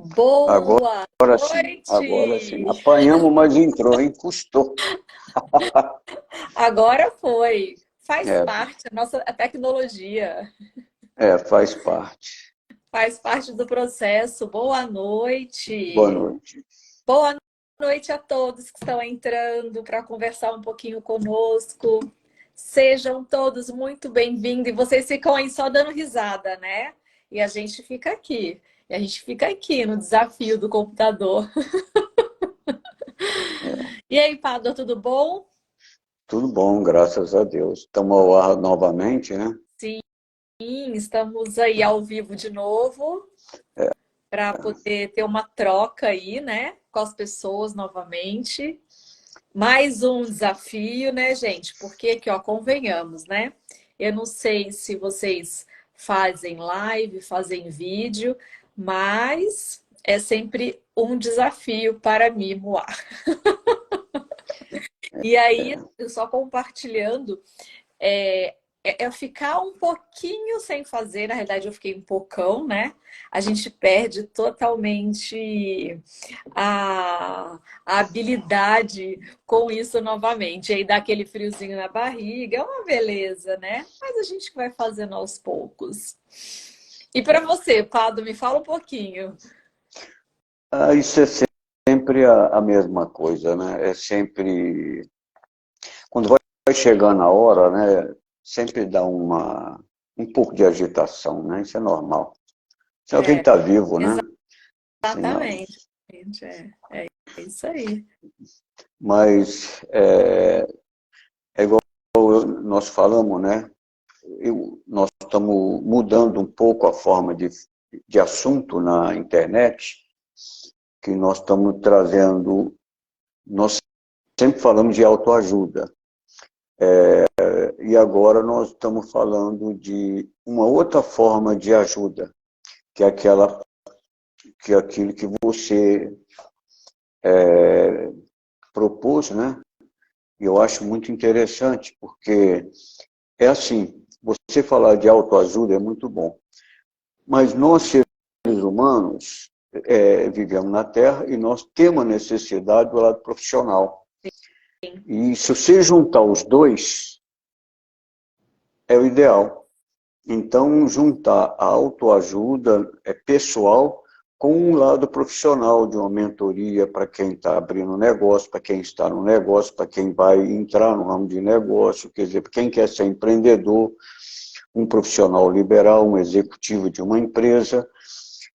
Boa Agora sim. noite! Apanhamos, mas entrou, hein? Custou. Agora foi. Faz É, parte, a tecnologia faz parte. faz parte do processo. Boa Boa noite! noite. Boa noite a todos que estão entrando para conversar um pouquinho conosco. Sejam todos muito bem-vindos. E vocês ficam aí só dando risada, né? E a gente fica aqui. E a gente fica aqui no desafio do computador. É, E aí, Pádua, tudo bom? tudo bom, graças a Deus. Estamos ao ar novamente, né? Sim, estamos aí ao vivo de novo para poder ter uma troca aí, né, com as pessoas novamente. Mais um desafio, né, gente? Porque que, ó, convenhamos, né? Eu não sei se vocês fazem live, fazem vídeo, mas é sempre um desafio para mim, Moá. E aí, eu só compartilhando, é, é ficar um pouquinho sem fazer, na realidade eu fiquei um pocão, né? A gente perde totalmente a habilidade com isso novamente. E aí dá aquele friozinho na barriga, é uma beleza, né? Mas a gente vai fazendo aos poucos. E para você, Pado, me fala um pouquinho. Isso é sempre a mesma coisa, né? É sempre. Quando vai chegando a hora, né? Sempre dá um pouco de agitação, né? Isso é normal. Se alguém É, está vivo, né? Senão, exatamente, gente, é isso aí. mas é igual nós falamos, né? Nós estamos mudando um pouco a forma de assunto na internet, que nós estamos trazendo, nós sempre falamos de autoajuda, e agora nós estamos falando de uma outra forma de ajuda, que é aquilo que você propôs, né? E eu acho muito interessante, porque é assim, você falar de autoajuda é muito bom, mas nós, seres humanos, vivemos na Terra e nós temos a necessidade do lado profissional. E se você juntar os dois, é o ideal. Então, juntar a autoajuda pessoal com um lado profissional, de uma mentoria para quem está abrindo negócio, para quem está no negócio, para quem vai entrar no ramo de negócio, quer dizer, para quem quer ser empreendedor, um profissional liberal, um executivo de uma empresa.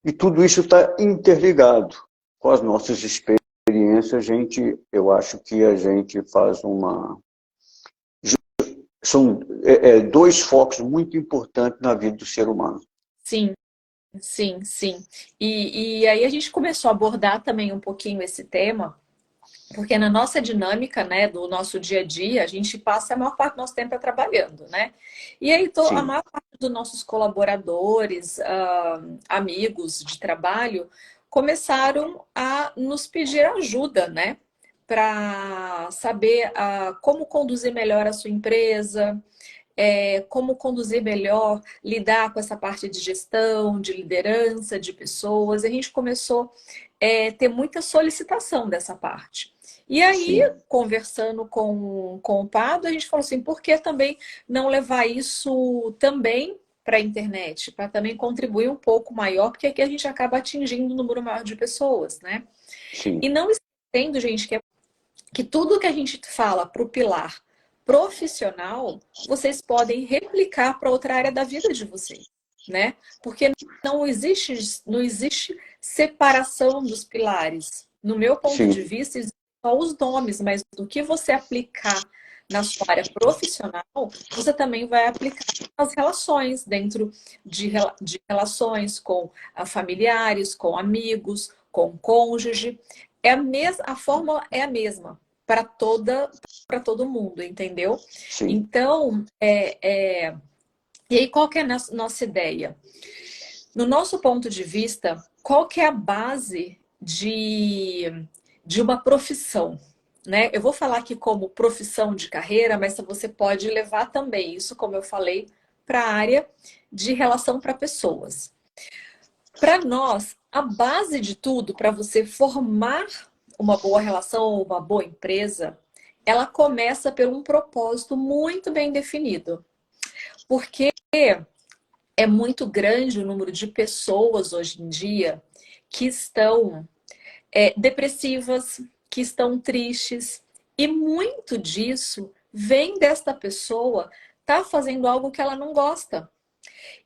E tudo isso está interligado com as nossas experiências. Eu acho que a gente faz são dois focos muito importantes na vida do ser humano. Sim, sim, sim. E aí a gente começou a abordar também um pouquinho esse tema. Porque na nossa dinâmica, né, do nosso dia a dia, a gente passa a maior parte do nosso tempo trabalhando, né? E aí a Sim, maior parte dos nossos colaboradores, amigos de trabalho, começaram a nos pedir ajuda, né? Para saber como conduzir melhor a sua empresa, como conduzir melhor, lidar com essa parte de gestão, de liderança, de pessoas. A gente começou a ter muita solicitação dessa parte. E aí, sim, conversando com o Pado, a gente falou assim, por que também não levar isso também para a internet, para também contribuir um pouco maior, porque aqui a gente acaba atingindo um número maior de pessoas, né? E sim, não esquecendo, gente, que tudo que a gente fala para o pilar profissional, vocês podem replicar para outra área da vida de vocês, né? Porque não existe separação dos pilares. No meu ponto de sim, vista, existem só os nomes, mas do que você aplicar na sua área profissional, você também vai aplicar as relações dentro de relações com familiares, com amigos, com cônjuge. A fórmula é a mesma para todo mundo, entendeu? sim. Então, e aí qual que é a nossa ideia? No nosso ponto de vista, qual que é a base de uma profissão? Né? Eu vou falar aqui como profissão de carreira, mas você pode levar também isso, como eu falei, para a área de relação para pessoas. Para nós, a base de tudo, para você formar uma boa relação ou uma boa empresa, ela começa por um propósito muito bem definido. Porque é muito grande o número de pessoas hoje em dia que estão depressivas, que estão tristes. E muito disso vem desta pessoa estar fazendo algo que ela não gosta.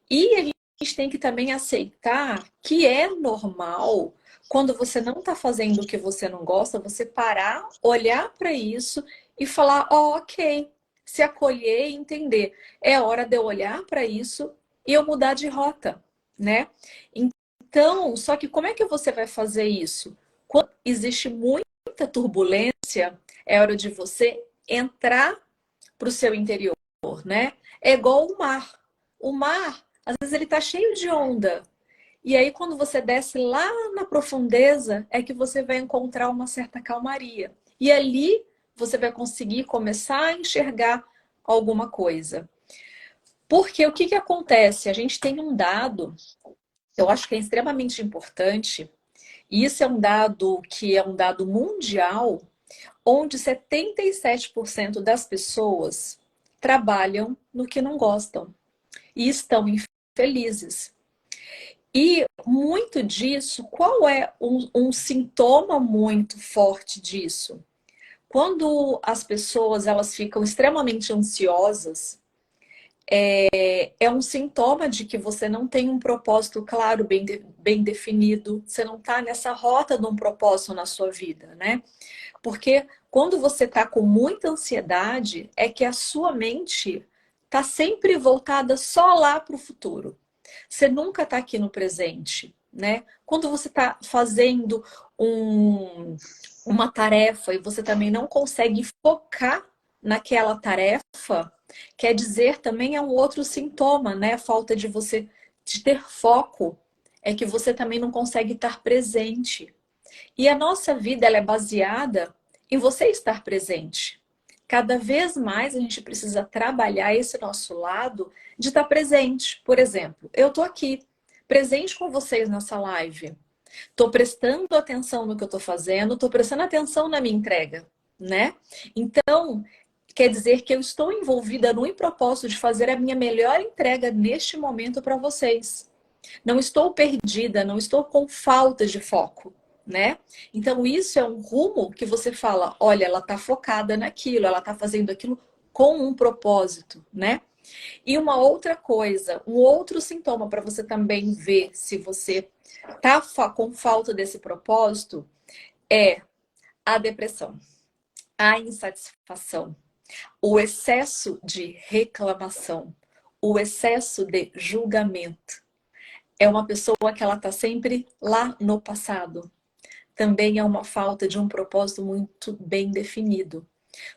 E a gente tem que também aceitar que é normal, quando você não está fazendo o que você não gosta, você parar, olhar para isso e falar, oh, ok, se acolher e entender. É hora de eu olhar para isso e eu mudar de rota, né? Então, só que como é que você vai fazer isso? Quando existe muita turbulência, é hora de você entrar para o seu interior, né? É igual o mar. O mar, às vezes, ele tá cheio de onda. E aí, quando você desce lá na profundeza, é que você vai encontrar uma certa calmaria. E ali você vai conseguir começar a enxergar alguma coisa. Porque o que que acontece? A gente tem um dado, eu acho que é extremamente importante, e isso é um dado que é um dado mundial, onde 77% das pessoas trabalham no que não gostam e estão infelizes. E muito disso, qual é um sintoma muito forte disso? Quando as pessoas elas ficam extremamente ansiosas, é um sintoma de que você não tem um propósito claro, bem definido, você não está nessa rota de um propósito na sua vida, né? Porque quando você está com muita ansiedade, é que a sua mente está sempre voltada só lá para o futuro. Você nunca está aqui no presente, né? Quando você está fazendo uma tarefa e você também não consegue focar naquela tarefa, quer dizer também é um outro sintoma, né? A falta de você de ter foco é que você também não consegue estar presente. E a nossa vida ela é baseada em você estar presente. Cada vez mais a gente precisa trabalhar esse nosso lado de estar presente. Por exemplo, eu estou aqui, presente com vocês nessa live. Estou prestando atenção no que eu estou fazendo, estou prestando atenção na minha entrega, né? Então, quer dizer que eu estou envolvida no propósito de fazer a minha melhor entrega neste momento para vocês. Não estou perdida, não estou com falta de foco, né? Então isso é um rumo que você fala, olha, ela está focada naquilo, ela está fazendo aquilo com um propósito, né? E uma outra coisa, um outro sintoma para você também ver se você está com falta desse propósito é a depressão, a insatisfação, o excesso de reclamação, o excesso de julgamento. É uma pessoa que ela está sempre lá no passado. Também é uma falta de um propósito muito bem definido.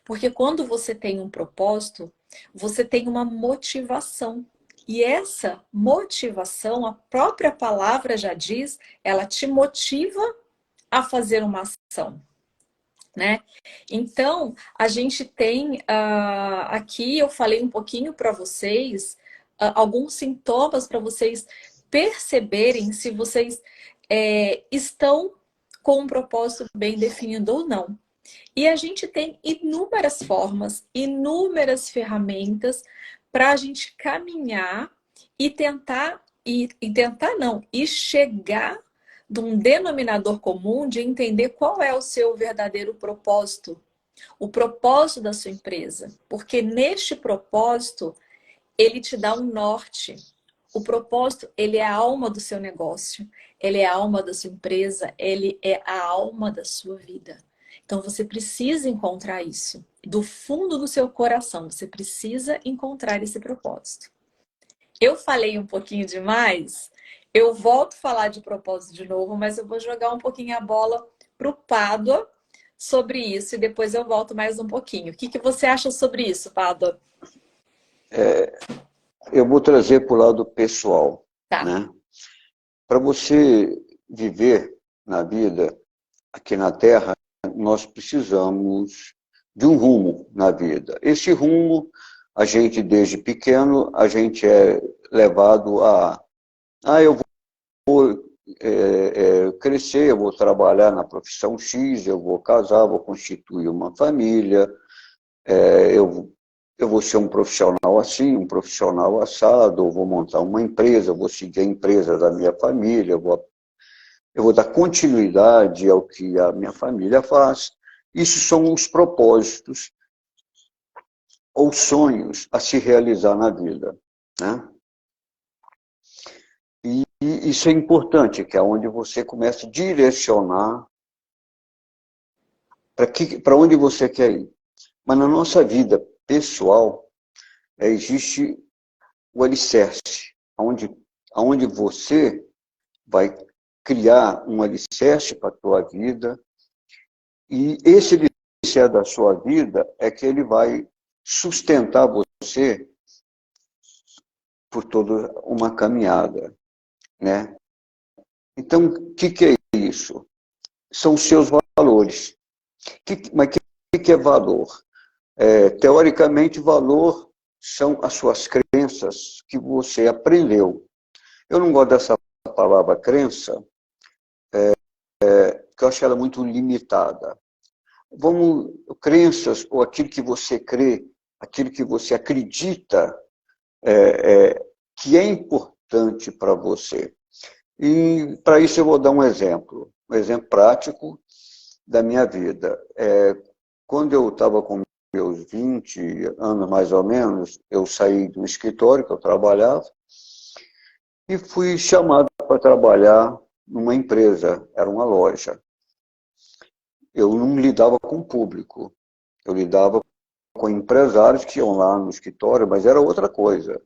Porque quando você tem um propósito, você tem uma motivação. E essa motivação, a própria palavra já diz, ela te motiva a fazer uma ação, né? Então, a gente tem aqui, eu falei um pouquinho para vocês, alguns sintomas para vocês perceberem se vocês estão com um propósito bem definido ou não. E a gente tem inúmeras formas, inúmeras ferramentas para a gente caminhar e tentar, e chegar de um denominador comum de entender qual é o seu verdadeiro propósito, o propósito da sua empresa. Porque neste propósito, ele te dá um norte. O propósito, ele é a alma do seu negócio, ele é a alma da sua empresa, ele é a alma da sua vida. Então você precisa encontrar isso. Do fundo do seu coração, você precisa encontrar esse propósito. Eu falei um pouquinho demais, eu volto a falar de propósito de novo, mas eu vou jogar um pouquinho a bola para o Pádua sobre isso e depois eu volto mais um pouquinho. O que que você acha sobre isso, Pádua? Eu vou trazer para o lado pessoal, Tá. né? Para você viver na vida, aqui na Terra, nós precisamos de um rumo na vida. Esse rumo, a gente, desde pequeno, a gente é levado eu vou crescer, eu vou trabalhar na profissão X, eu vou casar, vou constituir uma família, eu vou ser um profissional assim, um profissional assado, eu vou montar uma empresa, eu vou seguir a empresa da minha família, eu vou dar continuidade ao que a minha família faz. Isso são os propósitos ou sonhos a se realizar na vida, né? E isso é importante, que é onde você começa a direcionar para onde você quer ir. Mas na nossa vida pessoal, existe o alicerce, onde você vai criar um alicerce para a tua vida, e esse alicerce da sua vida é que ele vai sustentar você por toda uma caminhada, né? Então, o que é isso? São os seus valores. Mas o que é valor? Teoricamente, valor são as suas crenças que você aprendeu. Eu não gosto dessa palavra crença, porque eu acho ela muito limitada. Crenças, ou aquilo que você crê, aquilo que você acredita que é importante para você. E para isso eu vou dar um exemplo prático da minha vida. Quando eu estava com meus 20 anos, mais ou menos, eu saí do escritório que eu trabalhava e fui chamado para trabalhar numa empresa, era uma loja. Eu não lidava com o público, eu lidava com empresários que iam lá no escritório, mas era outra coisa.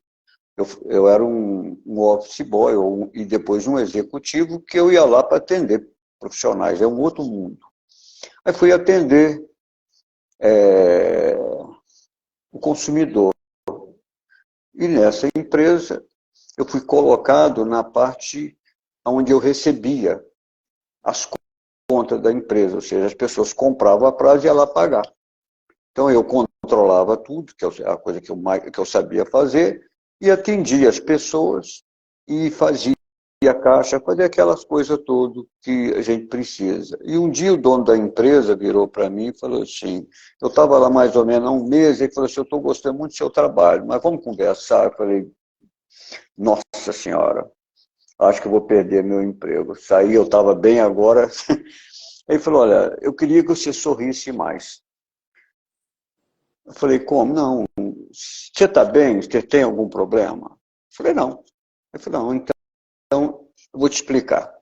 Eu era um office boy e depois um executivo que eu ia lá para atender profissionais, é um outro mundo. Aí fui atender o consumidor. E nessa empresa eu fui colocado na parte onde eu recebia as contas da empresa, ou seja, as pessoas compravam a prazo e ia lá pagar. Então eu controlava tudo, que é a coisa que eu sabia fazer, e atendia as pessoas e fazia a caixa, fazia aquelas coisas todas que a gente precisa. E um dia o dono da empresa virou para mim e falou assim, eu estava lá mais ou menos há um mês, e ele falou assim, eu estou gostando muito do seu trabalho, mas vamos conversar? Eu falei, nossa senhora, acho que eu vou perder meu emprego. Saí, eu estava bem agora. Ele falou, olha, eu queria que você sorrisse mais. Eu falei, como? Não, você está bem? Você tem algum problema? Eu falei, não. Ele falou, não, então eu vou te explicar.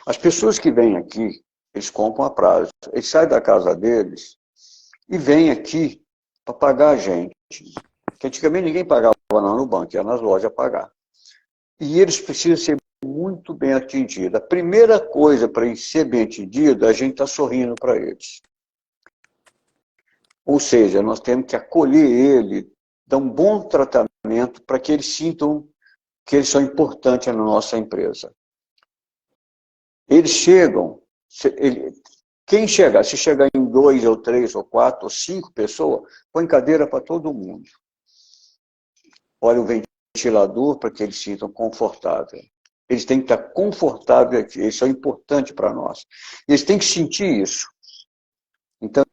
As pessoas que vêm aqui, eles compram a prazo. Eles saem da casa deles e vêm aqui para pagar a gente. Porque antigamente ninguém pagava não no banco, ia nas lojas pagar. E eles precisam ser muito bem atendidos. A primeira coisa para eles ser bem atendidos, a gente está sorrindo para eles. Ou seja, nós temos que acolher ele, dar um bom tratamento para que eles sintam que eles são importantes na nossa empresa. Eles chegam, quem chegar, se chegar em 2 ou 3 ou 4 ou 5 pessoas, põe cadeira para todo mundo. Olha o ventilador para que eles se sintam confortáveis. Eles têm que estar confortáveis aqui, isso é importante para nós. Eles têm que sentir isso. Então,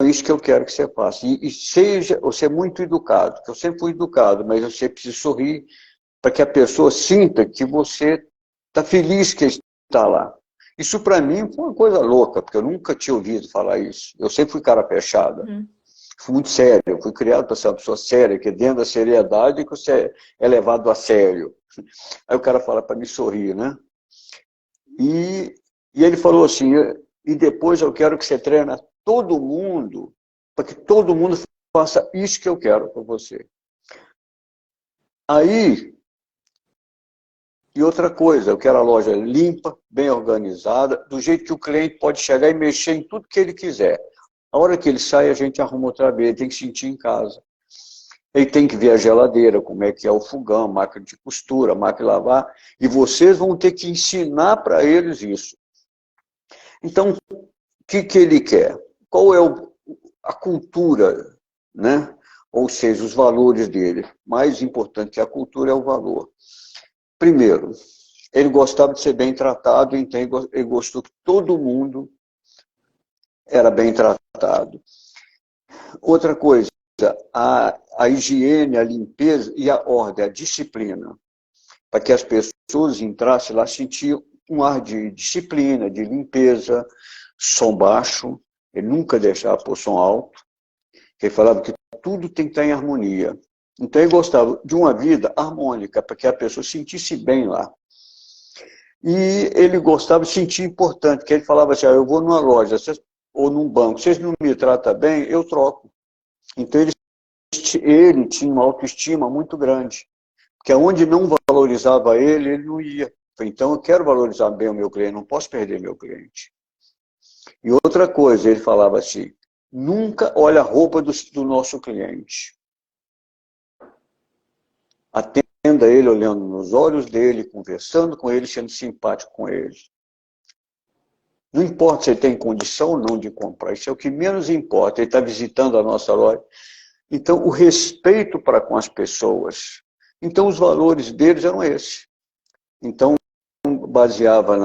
é isso que eu quero que você faça. E seja você muito educado, porque eu sempre fui educado, mas você precisa sorrir para que a pessoa sinta que você está feliz que ele está lá. Isso para mim foi uma coisa louca, porque eu nunca tinha ouvido falar isso. Eu sempre fui cara fechada. Fui muito sério, eu fui criado para ser uma pessoa séria, que dentro da seriedade que você é levado a sério. Aí o cara fala para me sorrir, né? E ele falou assim, e depois eu quero que você treine todo mundo, para que todo mundo faça isso que eu quero para você. Aí, e outra coisa, eu quero a loja limpa, bem organizada, do jeito que o cliente pode chegar e mexer em tudo que ele quiser. A hora que ele sai, a gente arruma outra vez, ele tem que sentir em casa. Ele tem que ver a geladeira, como é que é o fogão, máquina de costura, máquina de lavar, e vocês vão ter que ensinar para eles isso. Então, o que ele quer? Qual é a cultura, né? Ou seja, os valores dele. Mais importante que a cultura é o valor. Primeiro, Ele gostava de ser bem tratado, então ele gostou que todo mundo era bem tratado. Outra coisa, a higiene, a limpeza e a ordem, a disciplina, para que as pessoas entrassem lá, sentiam um ar de disciplina, de limpeza, som baixo, ele nunca deixava pôr som alto, ele falava que tudo tem que estar em harmonia. Então ele gostava de uma vida harmônica, para que a pessoa se sentisse bem lá. E ele gostava de sentir importante, que ele falava assim, eu vou numa loja ou num banco, vocês não me tratam bem, eu troco. Então ele tinha uma autoestima muito grande, porque onde não valorizava ele não ia. Então eu quero valorizar bem o meu cliente, não posso perder meu cliente. E outra coisa, ele falava assim, nunca olha a roupa do nosso cliente. Atenda ele olhando nos olhos dele, conversando com ele, sendo simpático com ele. Não importa se ele tem condição ou não de comprar, isso é o que menos importa. Ele está visitando a nossa loja. Então, o respeito para com as pessoas. Então, os valores deles eram esses. Então, baseava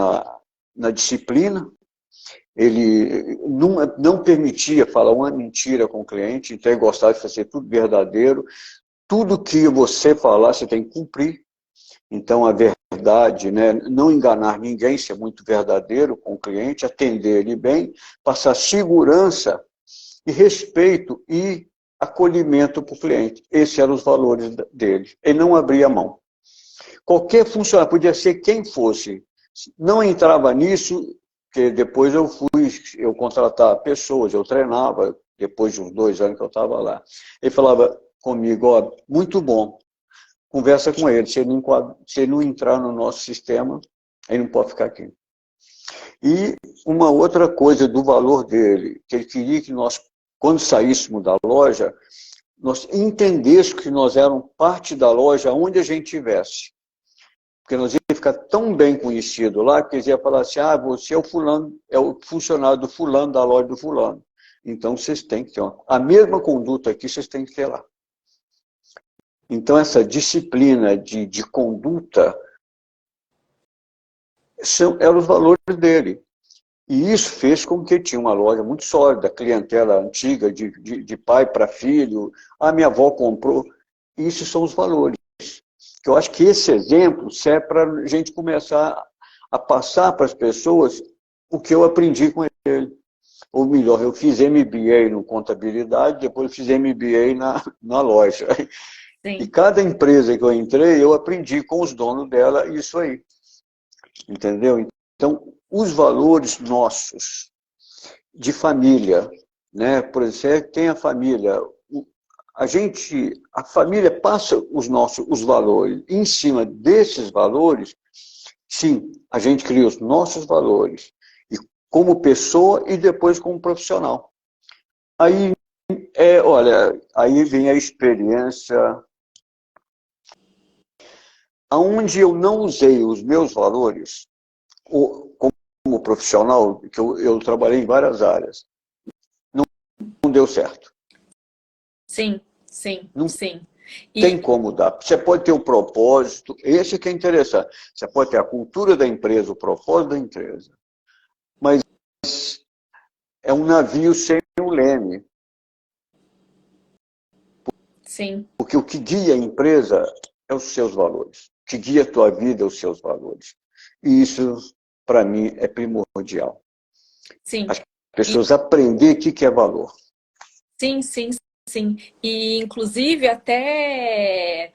na disciplina, ele não permitia falar uma mentira com o cliente, então ele gostava de fazer tudo verdadeiro. Tudo que você falar, você tem que cumprir. Então, a verdade, né? Não enganar ninguém, ser muito verdadeiro com o cliente, atender ele bem, passar segurança e respeito e acolhimento para o cliente. Esses eram os valores dele. Ele não abria mão. Qualquer funcionário, podia ser quem fosse, não entrava nisso, porque depois eu contratava pessoas, eu treinava, depois de uns 2 anos que eu estava lá. Ele falava comigo, ó, muito bom, conversa com ele, se ele não entrar no nosso sistema, ele não pode ficar aqui. E uma outra coisa do valor dele, que ele queria que nós, quando saíssemos da loja, nós entendêssemos que nós éramos parte da loja onde a gente estivesse. Porque nós íamos ficar tão bem conhecidos lá, que eles iam falar assim, você é o fulano, é o funcionário do fulano, da loja do fulano. Então, vocês têm que ter a mesma conduta aqui, vocês têm que ter lá. Então, essa disciplina de conduta eram os valores dele. E isso fez com que tinha uma loja muito sólida, clientela antiga, de pai para filho. A minha avó comprou. Isso são os valores. Eu acho que esse exemplo serve para a gente começar a passar para as pessoas o que eu aprendi com ele. Ou melhor, eu fiz MBA no contabilidade, depois fiz MBA na loja. Sim. E cada empresa que eu entrei, eu aprendi com os donos dela isso aí. Entendeu? Então, os valores nossos de família, né? Por exemplo, tem a família, a família passa os valores. Em cima desses valores, sim, a gente cria os nossos valores. E como pessoa e depois como profissional. Aí, olha, aí vem a experiência. Onde eu não usei os meus valores, como profissional, que eu trabalhei em várias áreas, não deu certo. Sim, sim, Não sim. tem como dar. Você pode ter o propósito, esse que é interessante. Você pode ter a cultura da empresa, o propósito da empresa. Mas é um navio sem um leme. Sim. Porque o que guia a empresa é os seus valores. O que guia a tua vida é os seus valores. E isso, para mim, é primordial. Sim. As pessoas aprender o que é valor. Sim, sim, sim. E, inclusive, até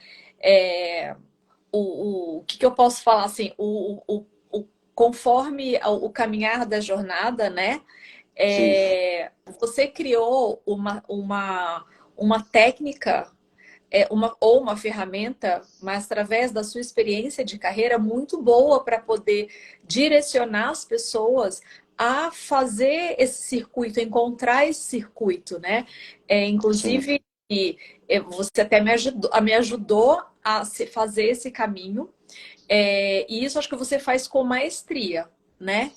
o que eu posso falar assim, conforme o caminhar da jornada, né? Você criou uma técnica, ou uma ferramenta, mas através da sua experiência de carreira muito boa para poder direcionar as pessoas a fazer esse circuito, encontrar esse circuito, né? Inclusive, você até me ajudou a fazer esse caminho, e isso acho que você faz com maestria, né?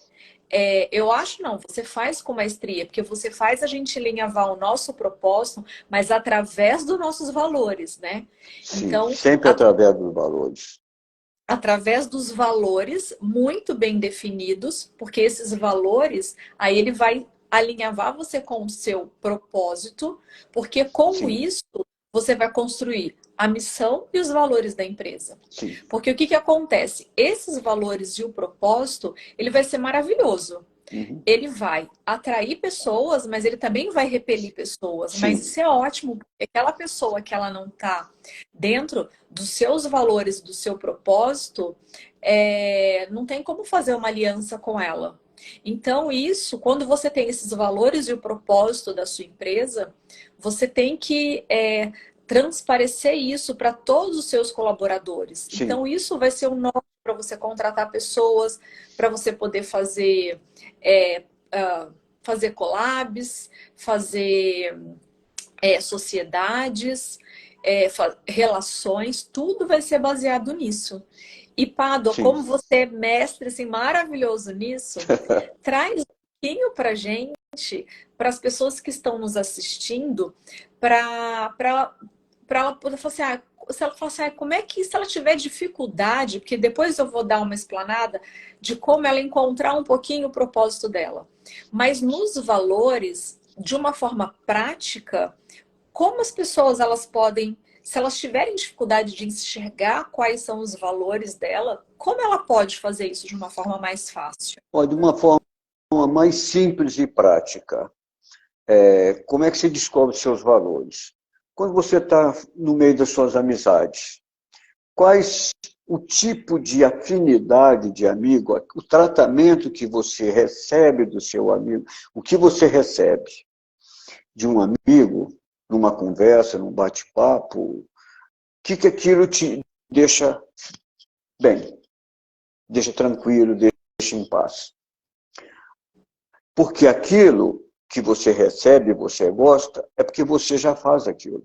Eu acho não, você faz com maestria, porque você faz a gente alinhavar o nosso propósito, mas através dos nossos valores, né? Sim, Então, sempre através dos valores. através dos valores muito bem definidos, porque esses valores, aí ele vai alinhavar você com o seu propósito, porque com sim, isso você vai construir a missão e os valores da empresa. sim, Porque o que acontece? Esses valores e o propósito, ele vai ser maravilhoso. uhum, Ele vai atrair pessoas, mas ele também vai repelir pessoas. Mas sim, isso é ótimo, porque aquela pessoa que ela não está dentro dos seus valores, do seu propósito, não tem como fazer uma aliança com ela. Então, isso, quando você tem esses valores e o propósito da sua empresa, você tem que transparecer isso para todos os seus colaboradores. sim, Então, isso vai ser um norte para você contratar pessoas, para você poder é, fazer collabs, fazer sociedades, relações, tudo vai ser baseado nisso. E Pádua, sim. como você é mestre assim, maravilhoso nisso, traz um pouquinho para gente, para as pessoas que estão nos assistindo, para ela poder falar assim, se ela falar assim, como é que, se ela tiver dificuldade, porque depois eu vou dar uma explanada de como ela encontrar um pouquinho o propósito dela. Mas nos valores, de uma forma prática, como as pessoas elas podem, se elas tiverem dificuldade de enxergar quais são os valores dela, como ela pode fazer isso de uma forma mais fácil? Ó, de uma forma mais simples e prática. Como é que você descobre os seus valores? Quando você está no meio das suas amizades, quais o tipo de afinidade de amigo, o tratamento que você recebe do seu amigo, o que você recebe de um amigo numa conversa, num bate-papo, o que aquilo te deixa bem, deixa tranquilo, deixa em paz. Porque aquilo que você recebe, você gosta, é porque você já faz aquilo.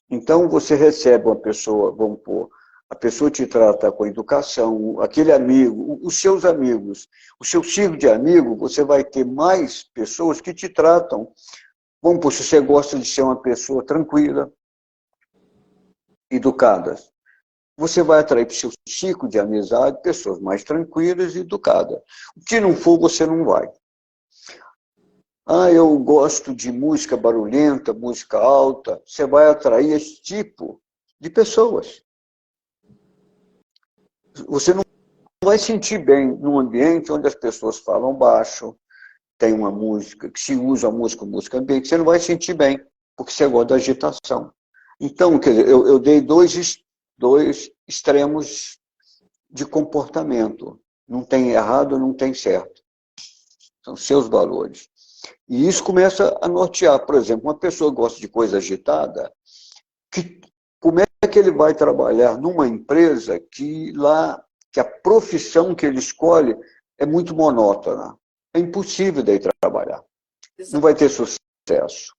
Então, você recebe uma pessoa, vamos pôr, a pessoa te trata com educação, aquele amigo, os seus amigos, o seu círculo de amigos, você vai ter mais pessoas que te tratam. Vamos pôr, se você gosta de ser uma pessoa tranquila, educada, você vai atrair para o seu ciclo de amizade pessoas mais tranquilas e educadas. O que não for, você não vai. Eu gosto de música barulhenta, música alta. Você vai atrair esse tipo de pessoas. Você não vai sentir bem num ambiente onde as pessoas falam baixo, tem uma música, que se usa a música ambiente, você não vai sentir bem, porque você gosta da agitação. Então, quer dizer, eu dei dois extremos de comportamento. Não tem errado, não tem certo. São seus valores. E isso começa a nortear. Por exemplo, uma pessoa que gosta de coisa agitada, como é que ele vai trabalhar numa empresa que a profissão que ele escolhe é muito monótona? É impossível daí trabalhar. Não vai ter sucesso.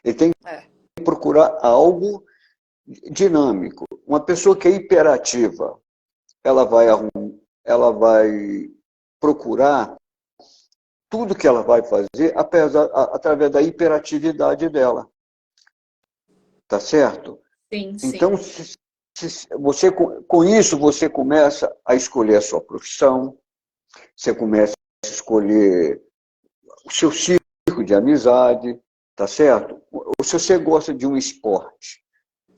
Ele tem que procurar algo dinâmico. Uma pessoa que é hiperativa, ela vai procurar tudo que ela vai fazer através da hiperatividade dela. Tá certo? Sim, Então, sim. você, com isso, você começa a escolher a sua profissão, você começa a escolher o seu círculo de amizade, tá certo? Ou se você gosta de um esporte,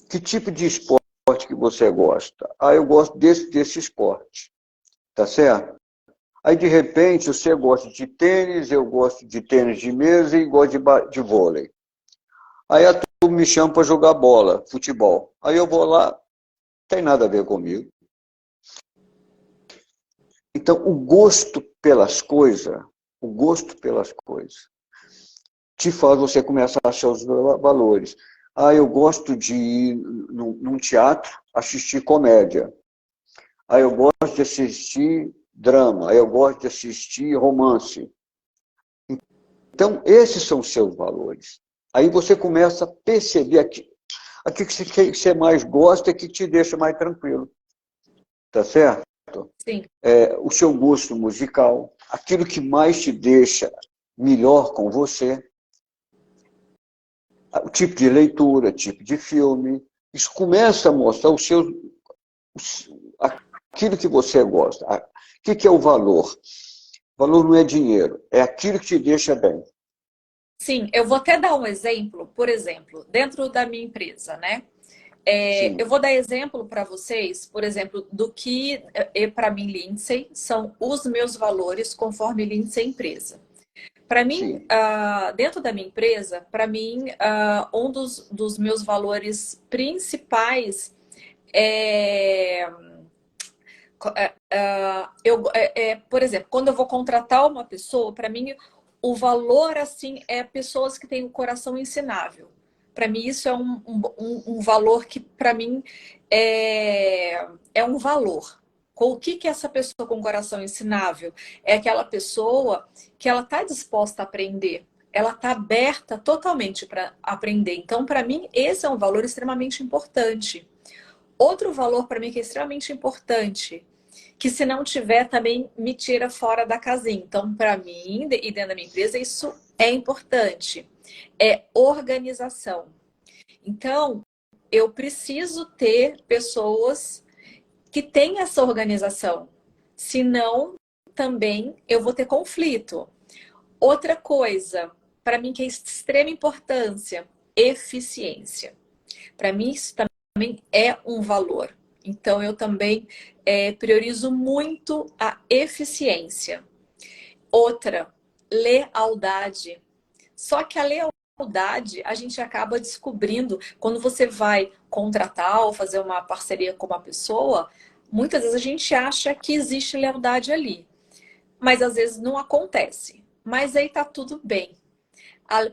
que tipo de esporte que você gosta? Eu gosto desse esporte, tá certo? Aí, de repente, você gosta de tênis, eu gosto de tênis de mesa e gosto de vôlei. Aí a turma me chama para jogar bola, futebol. Aí eu vou lá, não tem nada a ver comigo. Então, o gosto pelas coisas, te faz você começar a achar os valores. Eu gosto de ir num teatro assistir comédia. Eu gosto de assistir drama. Eu gosto de assistir romance. Então, esses são os seus valores. Aí você começa a perceber aquilo que você mais gosta e que te deixa mais tranquilo. Tá certo? Sim. O seu gosto musical, aquilo que mais te deixa melhor com você, o tipo de leitura, tipo de filme. Isso começa a mostrar aquilo que você gosta. O que é o valor? O valor não é dinheiro, é aquilo que te deixa bem. Sim, eu vou até dar um exemplo, por exemplo, dentro da minha empresa, né? Eu Sim, vou dar exemplo para vocês, por exemplo, do que para mim, Lindsay, são os meus valores conforme Lindsay empresa. Para mim, sim, dentro da minha empresa, para mim, um dos meus valores principais é, por exemplo, quando eu vou contratar uma pessoa, para mim, o valor assim é pessoas que têm o coração ensinável. Para mim, isso é um valor que, para mim, é um valor. O que é essa pessoa com coração ensinável? É aquela pessoa que ela está disposta a aprender. Ela está aberta totalmente para aprender. Então, para mim, esse é um valor extremamente importante. Outro valor para mim que é extremamente importante, que se não tiver também me tira fora da casinha. Então, para mim e dentro da minha empresa, isso é importante. É organização. Então, eu preciso ter pessoas que têm essa organização. Senão, também eu vou ter conflito. Outra coisa, para mim que é de extrema importância, eficiência. Para mim, isso também é um valor. Então, eu também priorizo muito a eficiência. Outra, lealdade. Só que a lealdade a gente acaba descobrindo quando você vai contratar ou fazer uma parceria com uma pessoa. Muitas vezes a gente acha que existe lealdade ali, mas às vezes não acontece. Mas aí tá tudo bem.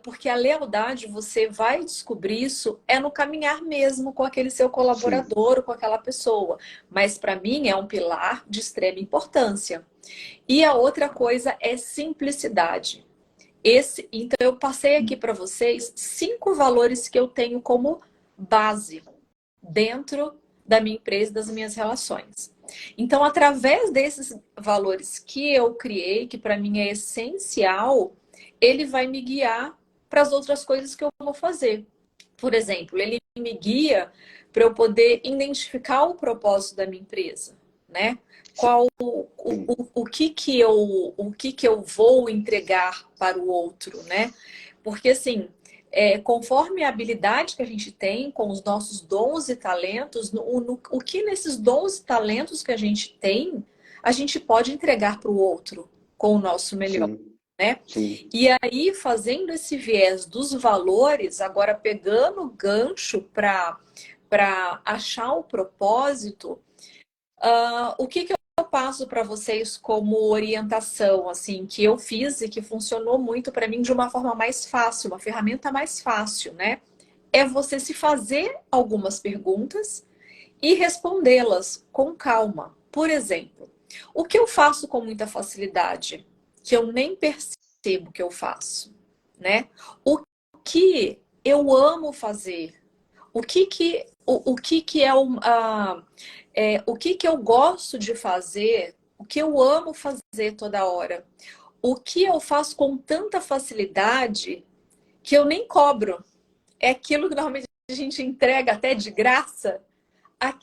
Porque a lealdade, você vai descobrir isso é no caminhar mesmo com aquele seu sim. colaborador ou com aquela pessoa. Mas para mim é um pilar de extrema importância. E a outra coisa é simplicidade. Então eu passei aqui para vocês 5 valores que eu tenho como base dentro da minha empresa, das minhas relações. Então, através desses valores que eu criei, que para mim é essencial, ele vai me guiar para as outras coisas que eu vou fazer. Por exemplo, ele me guia para eu poder identificar o propósito da minha empresa, né? Qual Sim. o que eu vou entregar para o outro, né? Porque assim, conforme a habilidade que a gente tem com os nossos dons e talentos, o que nesses dons e talentos que a gente tem, a gente pode entregar para o outro com o nosso melhor, Sim, né? sim, E aí, fazendo esse viés dos valores, agora pegando o gancho para achar o propósito, o que eu passo para vocês como orientação, assim, que eu fiz e que funcionou muito para mim de uma forma mais fácil, uma ferramenta mais fácil, né? É você se fazer algumas perguntas e respondê-las com calma. Por exemplo, o que eu faço com muita facilidade, que eu nem percebo que eu faço, né? O que eu amo fazer, o que que é, o que que eu gosto de fazer, o que eu amo fazer toda hora, o que eu faço com tanta facilidade que eu nem cobro. É aquilo que normalmente a gente entrega até de graça.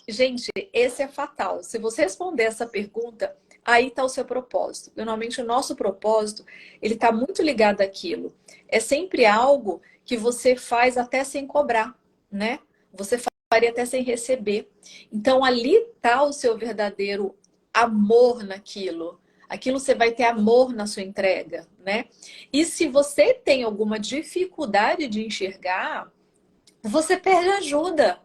Gente, esse é fatal. Se você responder essa pergunta, aí está o seu propósito. Normalmente o nosso propósito, ele está muito ligado àquilo. É sempre algo que você faz até sem cobrar, né? Você faria até sem receber. Então ali está o seu verdadeiro amor naquilo. Aquilo você vai ter amor na sua entrega, né? E se você tem alguma dificuldade de enxergar, você pede ajuda.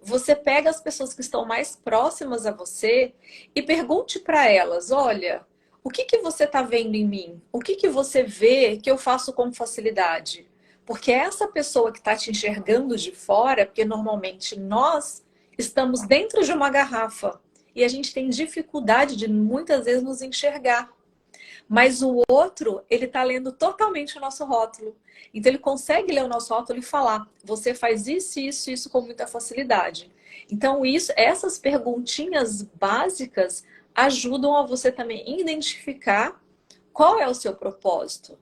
Você pega as pessoas que estão mais próximas a você e pergunte para elas: olha, o que que você está vendo em mim? O que que você vê que eu faço com facilidade? Porque essa pessoa que está te enxergando de fora, porque normalmente nós estamos dentro de uma garrafa e a gente tem dificuldade de muitas vezes nos enxergar. Mas o outro, ele está lendo totalmente o nosso rótulo. Então ele consegue ler o nosso rótulo e falar: você faz isso, isso, isso com muita facilidade. Então essas perguntinhas básicas ajudam a você também identificar qual é o seu propósito.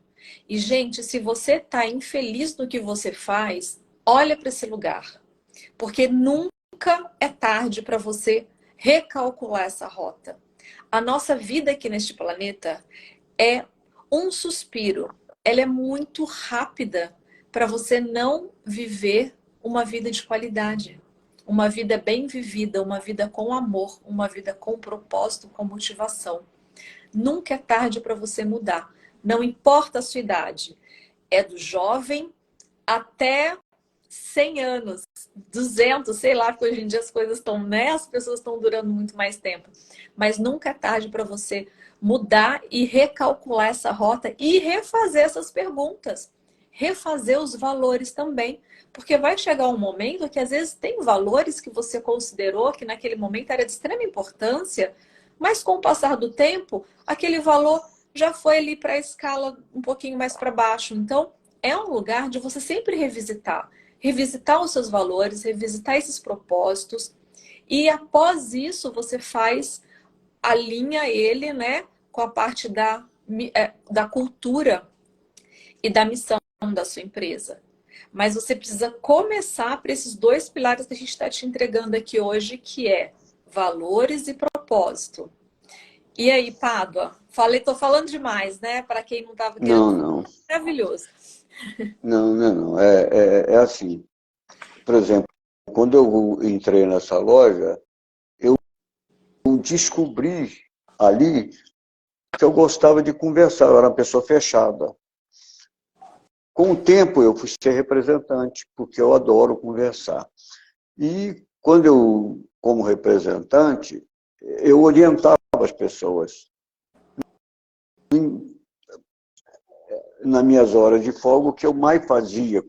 E gente, se você está infeliz no que você faz, olha para esse lugar, porque nunca é tarde para você recalcular essa rota. A nossa vida aqui neste planeta é um suspiro. Ela é muito rápida para você não viver uma vida de qualidade. Uma vida bem vivida, uma vida com amor, uma vida com propósito, com motivação. Nunca é tarde para você mudar. Não importa a sua idade. É do jovem até 100 anos, 200, sei lá, porque hoje em dia as coisas estão, né? As pessoas estão durando muito mais tempo. Mas nunca é tarde para você mudar e recalcular essa rota e refazer essas perguntas. Refazer os valores também. Porque vai chegar um momento que às vezes tem valores que você considerou que naquele momento era de extrema importância, mas com o passar do tempo, aquele valor já foi ali para a escala um pouquinho mais para baixo. Então, é um lugar de você sempre revisitar. Revisitar os seus valores, revisitar esses propósitos. E após isso, você alinha ele, né, com a parte da cultura e da missão da sua empresa. Mas você precisa começar por esses dois pilares que a gente está te entregando aqui hoje, que é valores e propósito. E aí, Pádua? Tô falando demais, né? Para quem não estava querendo. Não, não. Maravilhoso. Não, não, não. É assim. Por exemplo, quando eu entrei nessa loja, eu descobri ali que eu gostava de conversar, eu era uma pessoa fechada. Com o tempo eu fui ser representante, porque eu adoro conversar. E quando eu, como representante, eu orientava as pessoas. Nas minhas horas de folga, o que eu mais fazia,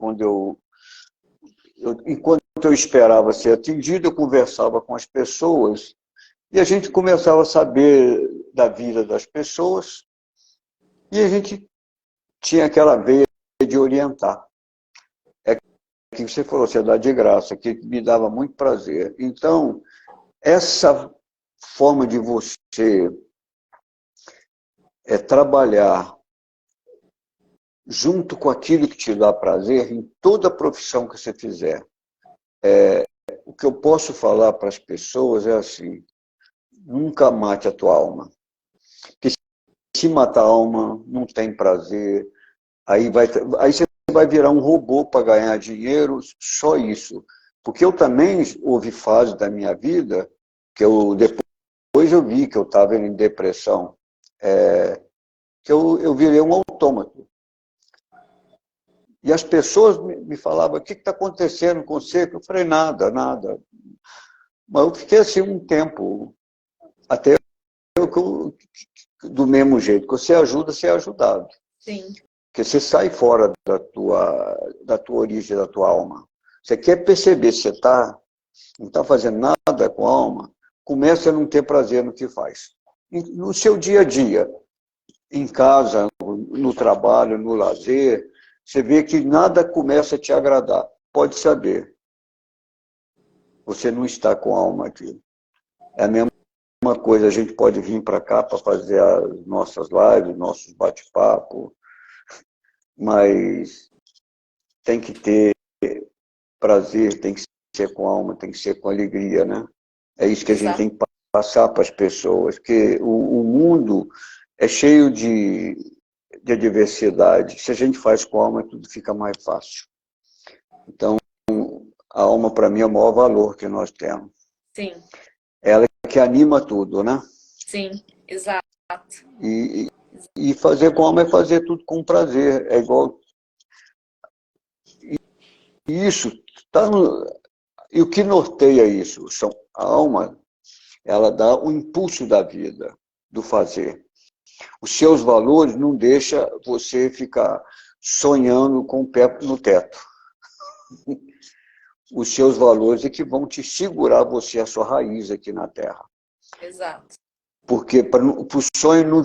enquanto eu esperava ser atendido, eu conversava com as pessoas e a gente começava a saber da vida das pessoas e a gente tinha aquela veia de orientar. É que você falou, você dá de graça, que me dava muito prazer. Então, essa forma de você trabalhar junto com aquilo que te dá prazer em toda profissão que você fizer. O que eu posso falar para as pessoas é assim, nunca mate a tua alma. Porque se matar a alma, não tem prazer, aí você vai virar um robô para ganhar dinheiro, só isso. Porque eu também houve fase da minha vida que depois eu vi que eu estava em depressão, que eu virei um autômato. E as pessoas me falavam, o que está acontecendo com você? Eu falei, nada, nada. Mas eu fiquei assim um tempo, até do mesmo jeito que você ajuda, você é ajudado. Sim. Porque você sai fora da tua origem, da tua alma. Você quer perceber se você não está fazendo nada com a alma, começa a não ter prazer no que faz. No seu dia a dia, em casa, no trabalho, no lazer, você vê que nada começa a te agradar. Pode saber. Você não está com a alma aqui. É a mesma coisa, a gente pode vir para cá para fazer as nossas lives, nossos bate-papos, mas tem que ter prazer, tem que ser com alma, tem que ser com alegria, né? É isso que a gente tem que passar para as pessoas, porque o mundo é cheio de adversidade. Se a gente faz com a alma, tudo fica mais fácil. Então, a alma, para mim, é o maior valor que nós temos. Sim. Ela que anima tudo, né? Sim, exato. E fazer com a alma é fazer tudo com prazer. É igual... Isso está no... E o que norteia isso? A alma, ela dá o impulso da vida, do fazer. Os seus valores não deixam você ficar sonhando com o pé no teto. Os seus valores é que vão te segurar você, a sua raiz aqui na Terra. Exato. Porque para o sonho não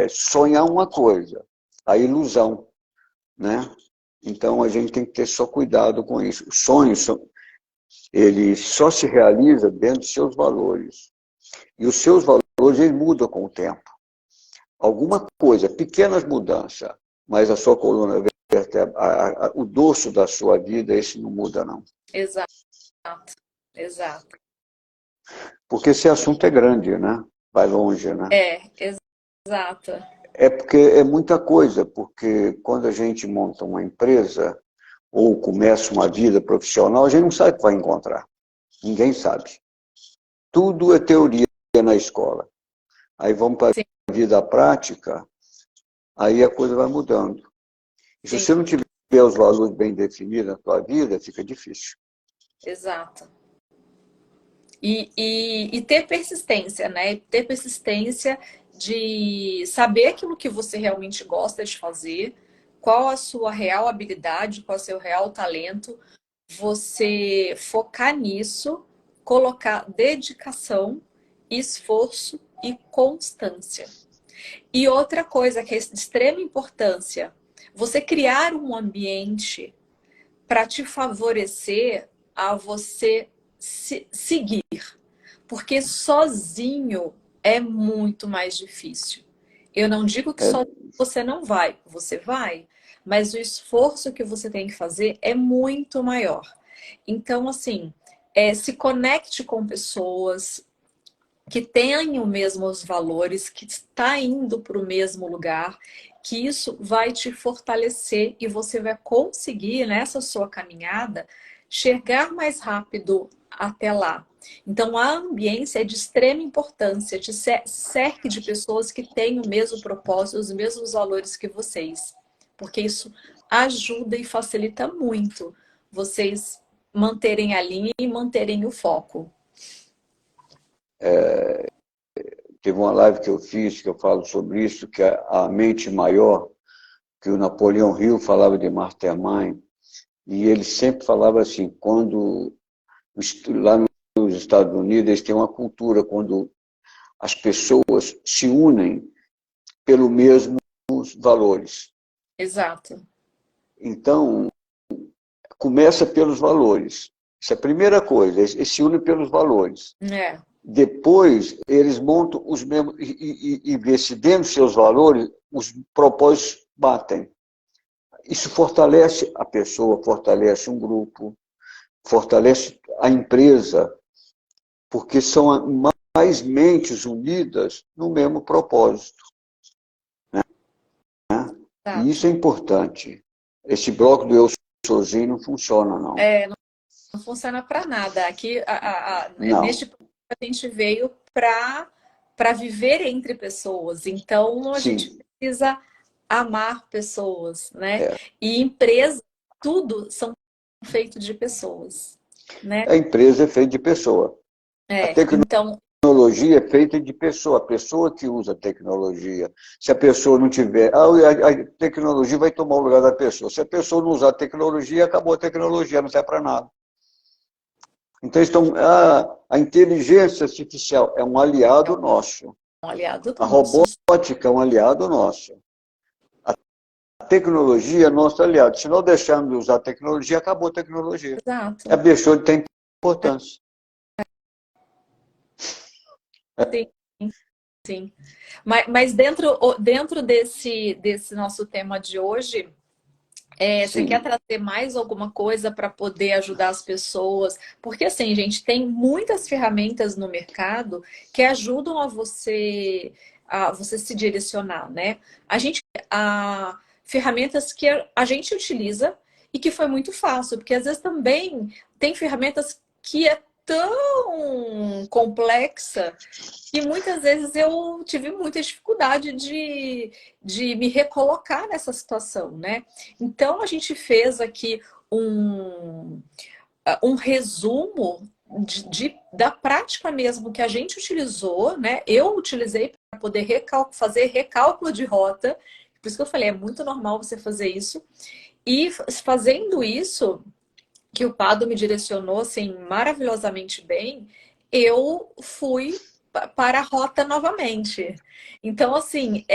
sonhar uma coisa, a ilusão, né? Então a gente tem que ter só cuidado com isso. Os sonhos, ele só se realiza dentro dos seus valores. E os seus valores, eles mudam com o tempo. Alguma coisa, pequenas mudanças, mas a sua coluna vertebral, o dorso da sua vida, esse não muda, não. Exato, exato. Porque esse assunto é grande, né? Vai longe, né? É, exato. É porque é muita coisa, porque quando a gente monta uma empresa ou começa uma vida profissional, a gente não sabe o que vai encontrar. Ninguém sabe. Tudo é teoria na escola. Aí vamos para Sim, a vida prática, aí a coisa vai mudando. E se sim, você não tiver os valores bem definidos na sua vida, fica difícil. exato. E ter persistência, né? Ter persistência de saber aquilo que você realmente gosta de fazer, qual a sua real habilidade, qual é o seu real talento, você focar nisso, colocar dedicação, esforço e constância. E outra coisa que é de extrema importância, você criar um ambiente para te favorecer a você seguir. Porque sozinho é muito mais difícil. Eu não digo que É, sozinho você não vai, você vai, mas o esforço que você tem que fazer é muito maior. Então, assim, se conecte com pessoas que têm os mesmos valores, que está indo para o mesmo lugar, que isso vai te fortalecer e você vai conseguir, nessa sua caminhada, chegar mais rápido até lá. Então, a ambiência é de extrema importância, te cerque de pessoas que têm o mesmo propósito, os mesmos valores que vocês, porque isso ajuda e facilita muito vocês manterem a linha e manterem o foco. teve uma live que eu fiz que eu falo sobre isso, que é a mente maior, que o Napoleão Hill falava de mastermind, e ele sempre falava assim, quando lá nos Estados Unidos eles têm uma cultura quando as pessoas se unem pelos mesmos valores. Exato. Então, começa pelos valores. Isso é a primeira coisa, eles se unem pelos valores. É, Depois, eles montam os mesmos, e vê se dentro dos seus valores, os propósitos batem. Isso fortalece a pessoa, fortalece um grupo, fortalece a empresa, porque são mais mentes unidas no mesmo propósito. Né? E isso exato. é importante. Esse bloco do eu sozinho não funciona, não. É, não funciona para nada. Aqui, neste Não. ponto, a gente veio para viver entre pessoas. Então, a gente Sim. precisa amar pessoas, né? É. E empresas, tudo são feitos de pessoas, né? A empresa é feita de pessoa. A Então, tecnologia é feita de pessoa, a pessoa que usa a tecnologia. Se a pessoa não tiver, a tecnologia vai tomar o lugar da pessoa. Se a pessoa não usar a tecnologia, acabou a tecnologia, não serve para nada. Então, a inteligência artificial é um é aliado nosso. um aliado A nosso. robótica é um aliado nosso. A tecnologia é nosso aliado. Se não deixarmos de usar a tecnologia, acabou a tecnologia. Exato. Ela deixou de ter importância. Sim, sim. Mas dentro desse nosso tema de hoje, você quer Sim, trazer mais alguma coisa para poder ajudar as pessoas? Porque assim, gente, tem muitas ferramentas no mercado que ajudam a você se direcionar, né? A ferramentas que a gente utiliza e que foi muito fácil, porque às vezes também tem ferramentas que é tão complexa e muitas vezes eu tive muita dificuldade de me recolocar nessa situação, né? Então a gente fez aqui um resumo da prática mesmo que a gente utilizou, né? Eu utilizei para poder fazer recálculo de rota. Por isso que eu falei, é muito normal você fazer isso. E fazendo isso, que o Pado me direcionou assim maravilhosamente bem, eu fui para a rota novamente. Então, assim,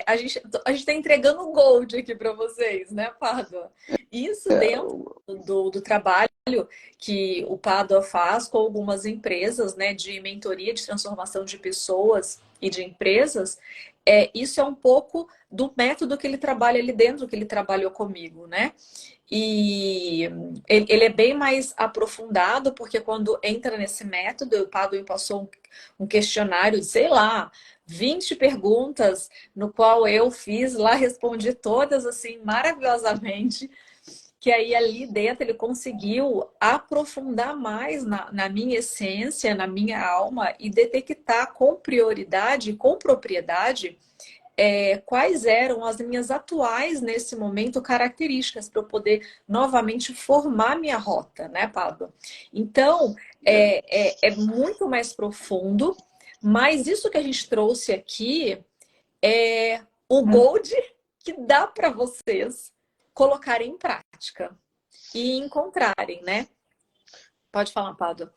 a gente está entregando o gold aqui para vocês, né, Pádua? Isso dentro do trabalho que o Pádua faz com algumas empresas, né, de mentoria, de transformação de pessoas e de empresas, isso é um pouco do método que ele trabalha ali dentro, que ele trabalhou comigo, né? E ele é bem mais aprofundado, porque quando entra nesse método, o Pablo me passou um questionário de, sei lá, 20 perguntas, no qual eu fiz lá, respondi todas assim maravilhosamente, que aí ali dentro ele conseguiu aprofundar mais na minha essência, na minha alma e detectar com prioridade, com propriedade, quais eram as minhas atuais, nesse momento, características para eu poder novamente formar minha rota, né, Pablo? Então, é muito mais profundo, mas isso que a gente trouxe aqui é o gold que dá para vocês colocarem em prática e encontrarem, né? Pode falar, Pablo.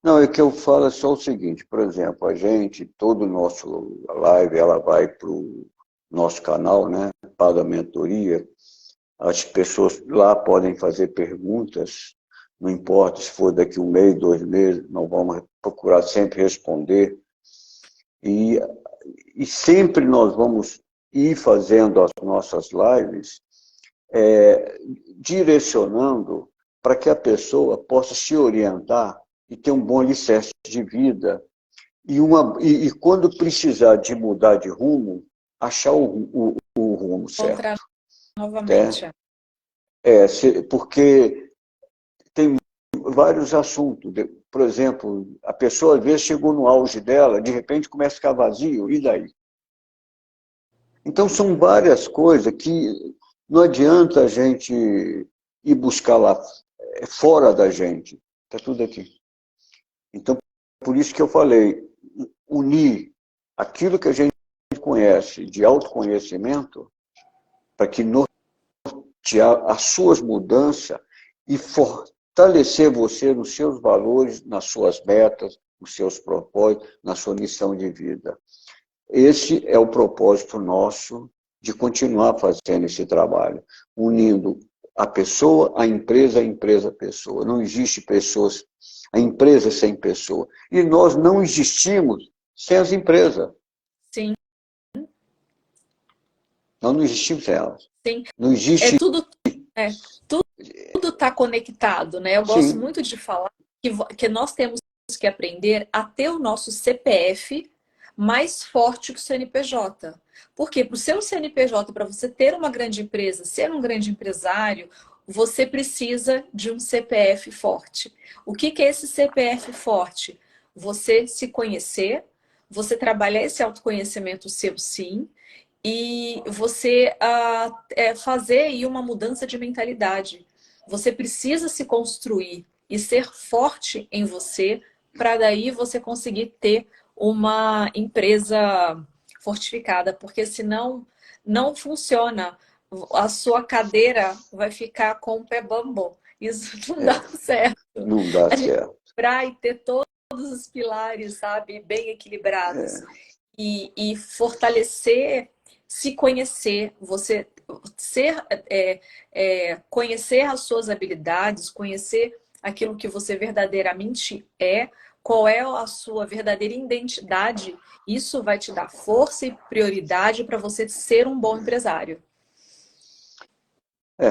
Não, é que eu falo só o seguinte, por exemplo, a gente, todo o nosso live, ela vai para o nosso canal, né, para a mentoria. As pessoas lá podem fazer perguntas, não importa se for daqui 1 mês, 2 meses, nós vamos procurar sempre responder. E, e sempre nós vamos ir fazendo as nossas lives direcionando para que a pessoa possa se orientar e ter um bom alicerce de vida. E quando precisar de mudar de rumo, achar o rumo Encontrar certo. novamente. Porque tem vários assuntos. Por exemplo, a pessoa às vezes chegou no auge dela, de repente começa a ficar vazio, e daí? Então são várias coisas que não adianta a gente ir buscar lá fora da gente. Está tudo aqui. Então, por isso que eu falei, unir aquilo que a gente conhece de autoconhecimento para que nortear as suas mudanças e fortalecer você nos seus valores, nas suas metas, nos seus propósitos, na sua missão de vida. Esse é o propósito nosso de continuar fazendo esse trabalho, unindo a pessoa, a empresa a pessoa. Não existe pessoas, a empresa sem pessoa. E nós não existimos sem as empresas. Sim, Nós não existimos sem elas. sim. Não existe. É, tudo está conectado, né? Eu gosto Sim, muito de falar que nós temos que aprender a ter o nosso CPF mais forte que o CNPJ. Por quê? Para o seu CNPJ, para você ter uma grande empresa, ser um grande empresário, você precisa de um CPF forte. O que é esse CPF forte? Você se conhecer, você trabalhar esse autoconhecimento seu, sim, e você fazer aí uma mudança de mentalidade. Você precisa se construir e ser forte em você para daí você conseguir ter uma empresa fortificada, porque senão não funciona. A sua cadeira vai ficar com o pé bambo. Isso não é, dá certo. não dá A gente certo. quebrar e ter todos os pilares, sabe, bem equilibrados e fortalecer, se conhecer, você ser, conhecer as suas habilidades, conhecer aquilo que você verdadeiramente é, qual é a sua verdadeira identidade, isso vai te dar força e prioridade para você ser um bom empresário. É,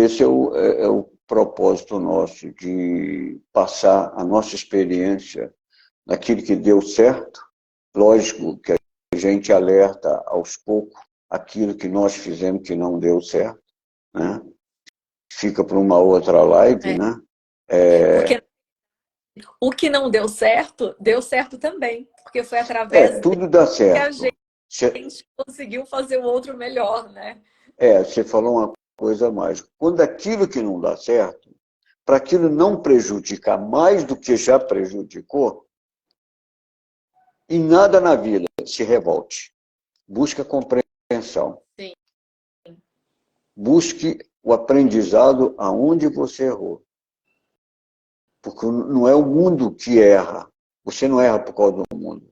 esse é o propósito nosso, de passar a nossa experiência naquilo que deu certo. Lógico que a gente alerta aos poucos aquilo que nós fizemos que não deu certo, né? Fica para uma outra live, É. né? Porque o que não deu certo também, porque foi através dele Tudo dá que a gente certo. Você, conseguiu fazer o outro melhor, né? você falou uma coisa mais. Quando aquilo que não dá certo, para aquilo não prejudicar mais do que já prejudicou, em nada na vida se revolte. Busque a compreensão. Sim. Busque o aprendizado aonde você errou. Porque não é o mundo que erra. Você não erra por causa do mundo.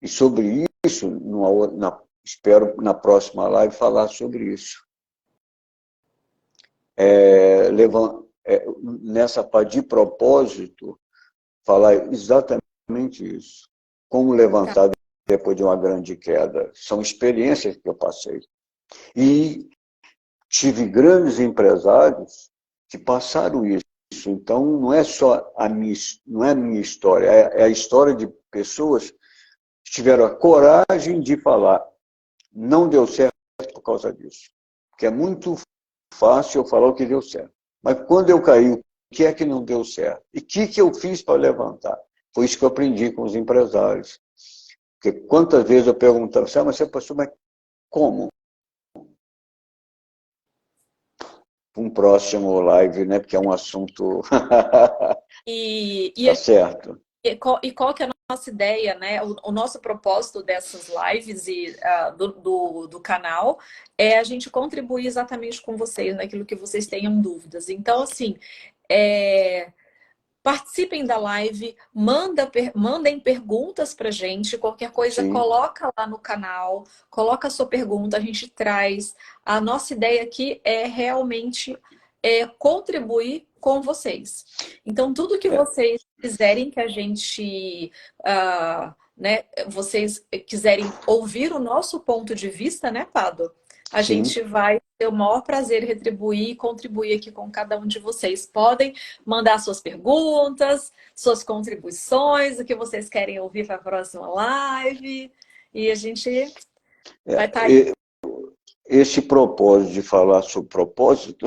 E sobre isso, espero na próxima live falar sobre isso. Nessa parte de propósito, falar exatamente isso. Como Tá. levantar depois de uma grande queda. São experiências que eu passei. E tive grandes empresários que passaram isso. Então, não é só não é a minha história, é a história de pessoas que tiveram a coragem de falar, não deu certo por causa disso. Porque é muito fácil eu falar o que deu certo. Mas quando eu caí, o que é que não deu certo? E o que eu fiz para levantar? Foi isso que eu aprendi com os empresários. Porque quantas vezes eu perguntava assim, mas você passou, mas como? Um próximo live, né? Porque é um assunto. E, Tá certo. e qual que é a nossa ideia, né? O nosso propósito dessas lives e do canal é a gente contribuir exatamente com vocês, naquilo que vocês tenham dúvidas. Então, assim, participem da live, mandem perguntas pra gente, qualquer coisa Sim. coloca lá no canal, coloca a sua pergunta, a gente traz. A nossa ideia aqui é realmente contribuir com vocês. Então, tudo que vocês quiserem que a gente, né, vocês quiserem ouvir o nosso ponto de vista, né, Pado? A Sim. gente vai ter o maior prazer em retribuir e contribuir aqui com cada um de vocês. Podem mandar suas perguntas, suas contribuições, o que vocês querem ouvir para a próxima live. E a gente vai estar aí. Esse propósito de falar sobre propósito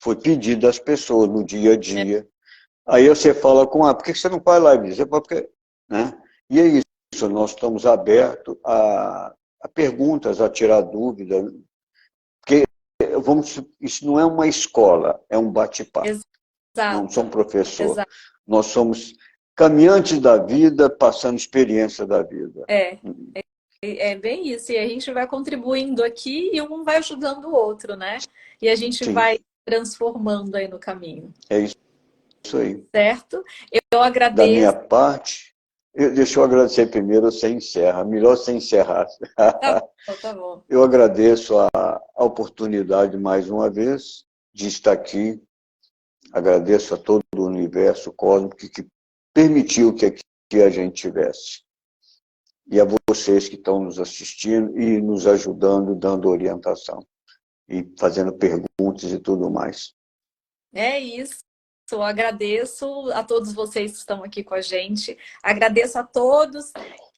foi pedido das pessoas no dia a dia. Aí você fala por que você não faz live? Você fala, porque, né? E é isso, nós estamos abertos a perguntas, a tirar dúvidas. Porque isso não é uma escola, é um bate-papo. Não Exato, somos professor. exato. Nós somos caminhantes da vida, passando experiência da vida. É bem isso. E a gente vai contribuindo aqui e um vai ajudando o outro, né? E a gente Sim. vai transformando aí no caminho. É isso aí. Certo? Eu Da minha agradeço. parte, deixa eu agradecer primeiro, você encerra. Melhor você encerrar. Tá bom, tá bom. Eu agradeço a oportunidade mais uma vez de estar aqui. Agradeço a todo o universo cósmico que permitiu que aqui a gente tivesse. E a vocês que estão nos assistindo e nos ajudando, dando orientação. E fazendo perguntas e tudo mais. É isso. Eu agradeço a todos vocês que estão aqui com a gente. Agradeço a todos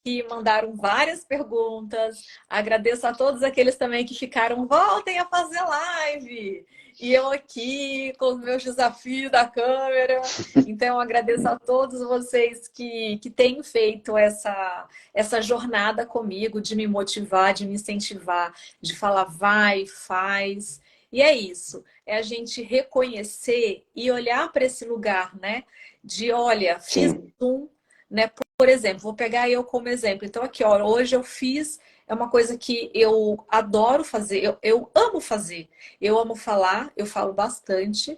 que mandaram várias perguntas. Agradeço a todos aqueles também que ficaram, voltem a fazer live. E eu aqui com os meus desafios da câmera. Então, eu agradeço a todos vocês que têm feito essa jornada comigo, de me motivar, de me incentivar, de falar, vai, faz. E é isso, é a gente reconhecer e olhar para esse lugar, né? De, olha, fiz Sim. né? Por exemplo, vou pegar eu como exemplo. Então, aqui, ó, hoje eu fiz, é uma coisa que eu adoro fazer, eu amo fazer. Eu amo falar, eu falo bastante.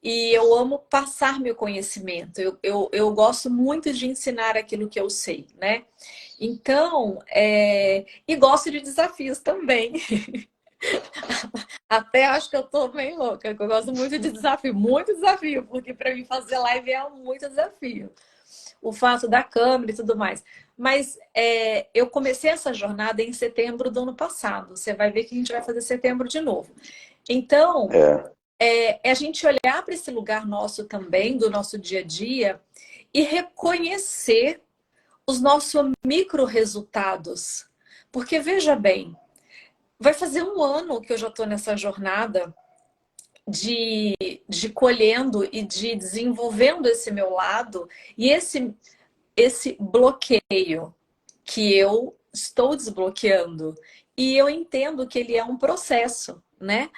E eu amo passar meu conhecimento. Eu gosto muito de ensinar aquilo que eu sei, né? Então, e gosto de desafios também. Até acho que eu tô bem louca, que eu gosto muito desafio, porque para mim fazer live é muito desafio. O fato da câmera e tudo mais. Mas eu comecei essa jornada em setembro do ano passado. Você vai ver que a gente vai fazer setembro de novo. Então, é a gente olhar para esse lugar nosso também, do nosso dia a dia, e reconhecer os nossos micro resultados. Porque veja bem, vai fazer um ano que eu já estou nessa jornada de colhendo e de desenvolvendo esse meu lado e esse bloqueio que eu estou desbloqueando. E eu entendo que ele é um processo, né?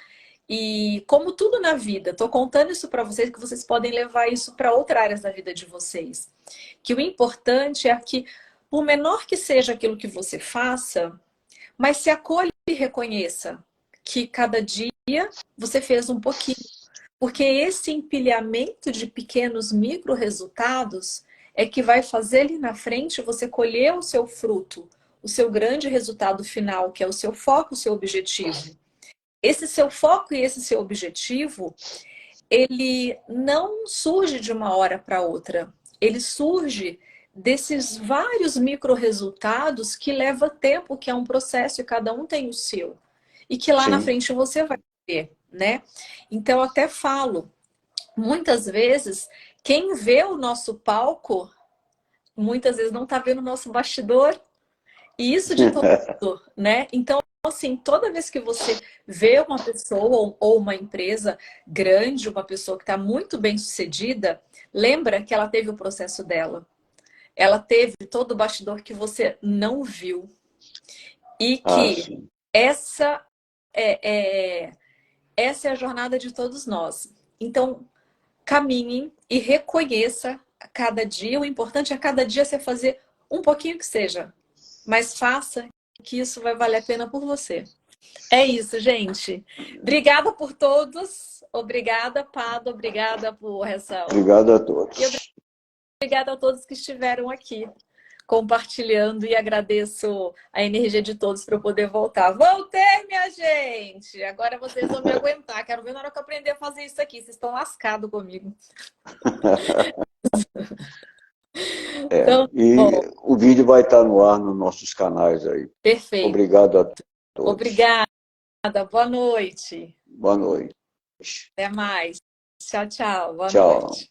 E como tudo na vida, estou contando isso para vocês, que vocês podem levar isso para outras áreas da vida de vocês. Que o importante é que, por menor que seja aquilo que você faça, mas se acolha e reconheça que cada dia você fez um pouquinho. Porque esse empilhamento de pequenos micro resultados é que vai fazer ali na frente você colher o seu fruto, o seu grande resultado final, que é o seu foco, o seu objetivo. Esse seu foco e esse seu objetivo, ele não surge de uma hora para outra. Ele surge desses vários micro resultados que leva tempo, que é um processo e cada um tem o seu. e que lá na sim. frente você vai ver, né? Então, eu até falo, muitas vezes, quem vê o nosso palco, muitas vezes não está vendo o nosso bastidor. E isso de todo, né? Então, assim, toda vez que você vê uma pessoa ou uma empresa grande, uma pessoa que está muito bem sucedida, lembra que ela teve o processo dela. Ela teve todo o bastidor que você não viu. E Ah, que sim. essa essa é a jornada de todos nós. Então, caminhe e reconheça a cada dia. O importante é a cada dia você fazer um pouquinho que seja, mas faça que isso vai valer a pena por você. É isso, gente. Obrigada por todos. Obrigada, Pado. Obrigada por essa Obrigado a e todos. obrigada a todos que estiveram aqui compartilhando e agradeço a energia de todos para eu poder voltar. Voltei, minha gente! Agora vocês vão me aguentar. Quero ver na hora que eu aprender a fazer isso aqui. Vocês estão lascados comigo. Então, E bom, o vídeo vai estar no ar nos nossos canais aí. perfeito. Obrigado a todos. Obrigada. Boa noite. Boa noite. Até mais. Tchau, tchau. Boa Tchau. noite.